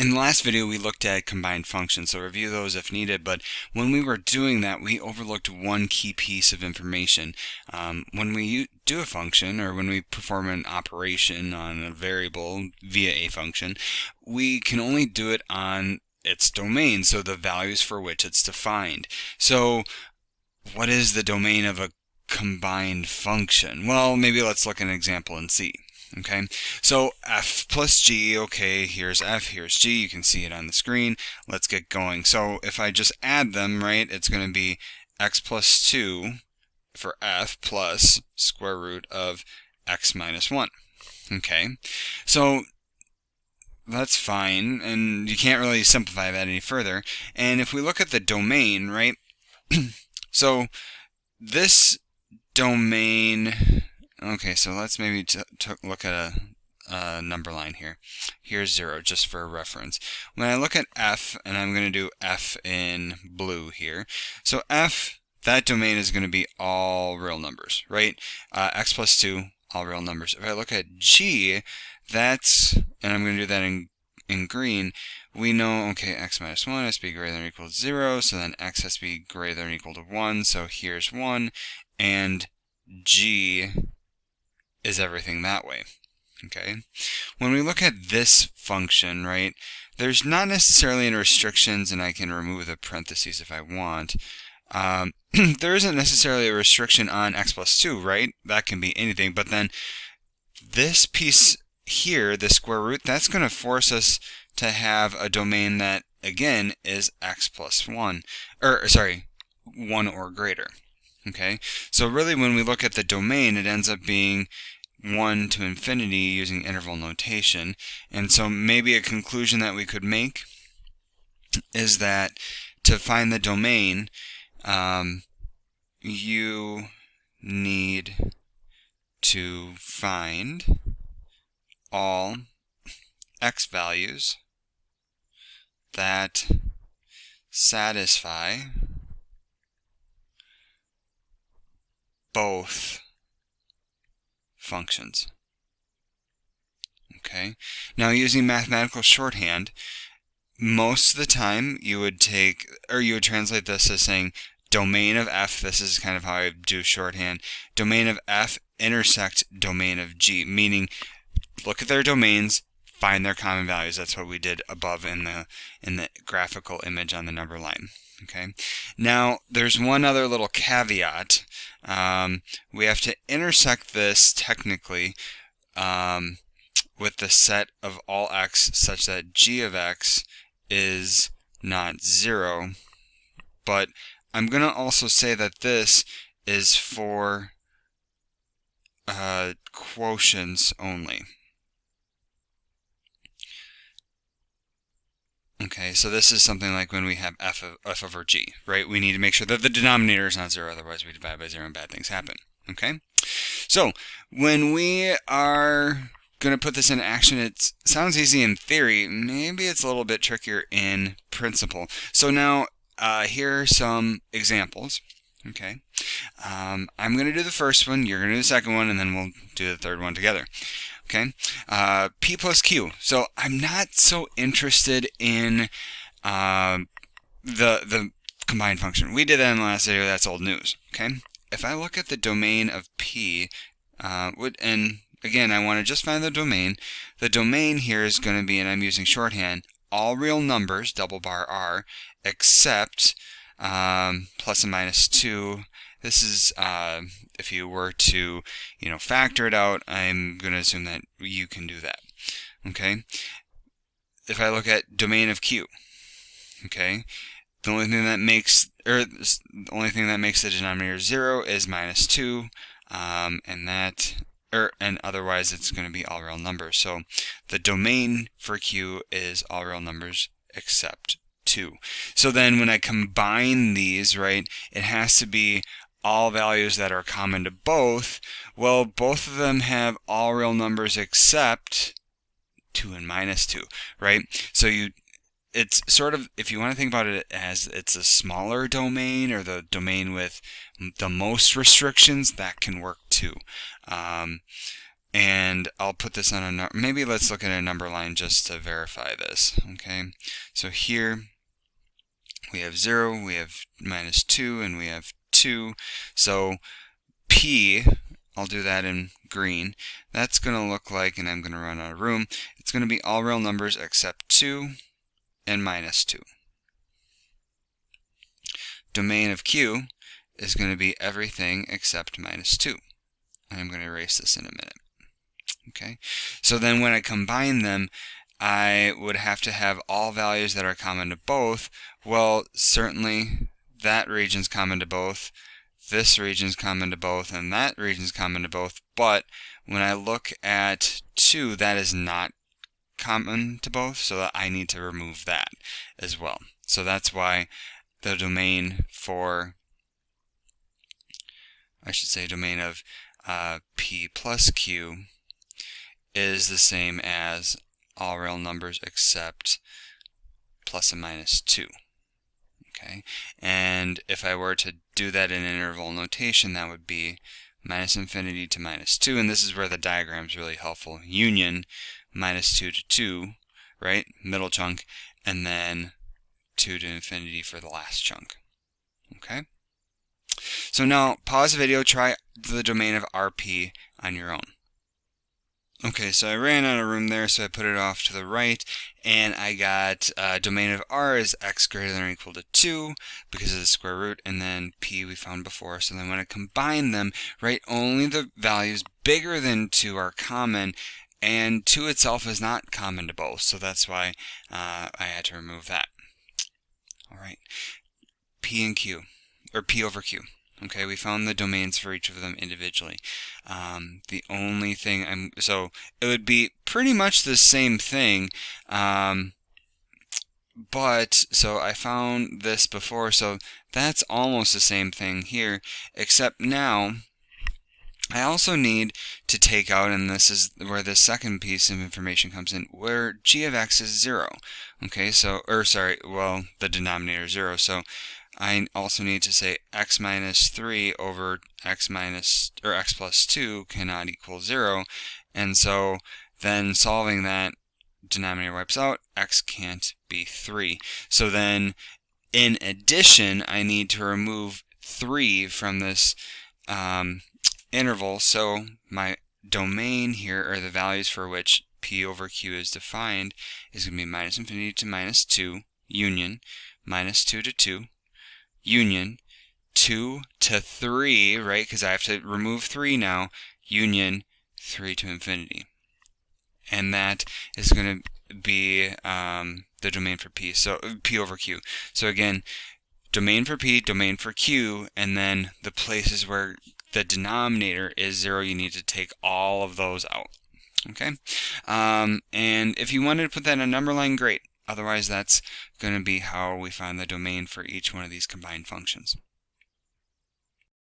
In the last video, we looked at combined functions, so review those if needed, but when we were doing that, we overlooked one key piece of information. When we do a function, or when we perform an operation on a variable via a function, we can only do it on its domain, so the values for which it's defined. So what is the domain of a combined function? Well, maybe let's look at an example and see. Okay, so f plus g, okay, here's f, here's g, you can see it on the screen. Let's get going. So if I just add them, right, it's going to be x plus 2 for f plus square root of x minus 1. Okay, so that's fine, and you can't really simplify that any further. And if we look at the domain, right, so this domain, okay, so let's maybe look at a number line here. Here's 0, just for reference. When I look at f, and I'm going to do f in blue here, so f, that domain is going to be all real numbers, right? X plus 2, all real numbers. If I look at g, that's, and I'm going to do that in green, we know, okay, x minus 1 has to be greater than or equal to 0, so then x has to be greater than or equal to 1, so here's 1, and g is everything that way. Okay. When we look at this function, right, there's not necessarily any restrictions, and I can remove the parentheses if I want. There isn't necessarily a restriction on x plus 2, right? That can be anything, but then this piece here, the square root, that's going to force us to have a domain that, again, is x plus 1, or sorry, 1 or greater. Okay, so really when we look at the domain, it ends up being 1 to infinity using interval notation. And so maybe a conclusion that we could make is that to find the domain, you need to find all x values that satisfy both functions. Okay, now using mathematical shorthand, most of the time you would take, or you would translate this as saying domain of f, this is kind of how I do shorthand, domain of f intersect domain of g, meaning look at their domains, find their common values. That's what we did above in the graphical image on the number line. Okay. Now there's one other little caveat. We have to intersect this technically with the set of all x such that g of x is not 0. But I'm going to also say that this is for quotients only. Okay, so this is something like when we have f over g, right? We need to make sure that the denominator is not 0, otherwise we divide by 0 and bad things happen. Okay? So, when we are going to put this into action, it sounds easy in theory. Maybe it's a little bit trickier in principle. So now, here are some examples. Okay? I'm going to do the first one, you're going to do the second one, and then we'll do the third one together. Okay, p plus q. So I'm not so interested in the combined function. We did that in the last video. That's old news. Okay, if I look at the domain of p, and again, I want to just find the domain. The domain here is going to be, and I'm using shorthand, all real numbers, double bar r, except plus and minus 2. This is, if you were to, factor it out, I'm going to assume that you can do that. Okay? If I look at domain of q, okay, the only thing that makes, the denominator 0 is minus 2, and otherwise it's going to be all real numbers. So the domain for q is all real numbers except 2. So then when I combine these, right, it has to be all values that are common to both. Well, both of them have all real numbers except 2 and minus 2, right? So it's sort of, if you want to think about it as it's a smaller domain, or the domain with the most restrictions, that can work too. And I'll put this on a, maybe let's look at a number line just to verify this, okay? So here we have 0, we have -2, and we have 2. So P, I'll do that in green, that's going to look like, and I'm going to run out of room, it's going to be all real numbers except 2 and -2. Domain of Q is going to be everything except -2. And I'm going to erase this in a minute. Okay, so then when I combine them, I would have to have all values that are common to both. Well, certainly that region's common to both, this region's common to both, and that region's common to both. But when I look at 2, that is not common to both, so I need to remove that as well. So that's why the domain for, I should say domain of P plus Q is the same as all real numbers except plus and -2. Okay, and if I were to do that in interval notation, that would be -infinity to -2, and this is where the diagram is really helpful. Union -2 to 2, right, middle chunk, and then 2 to infinity for the last chunk. Okay, so now pause the video, try the domain of RP on your own. Okay, so I ran out of room there, so I put it off to the right, and I got domain of R is x greater than or equal to 2 because of the square root, and then P we found before. So then when I combine them, right, only the values bigger than 2 are common, and 2 itself is not common to both, so that's why I had to remove that. All right, P and Q, or P over Q. Okay, we found the domains for each of them individually. The only thing so it would be pretty much the same thing, but so I found this before, so that's almost the same thing here, except now I also need to take out, and this is where the second piece of information comes in, where g of x is 0. Okay, so, well, the denominator is 0, so I also need to say x minus 3 over x plus 2 cannot equal 0, and so then solving that, denominator wipes out, x can't be 3. So then, in addition, I need to remove 3 from this interval, so my domain here, or the values for which P over Q is defined, is going to be -infinity to -2, union, -2 to 2, union, 2 to 3, right, because I have to remove 3 now, union, 3 to infinity. And that is going to be the domain for P, so P over Q. So again, domain for P, domain for Q, and then the places where the denominator is 0, you need to take all of those out. Okay? And if you wanted to put that in a number line, great. Otherwise, that's going to be how we find the domain for each one of these combined functions.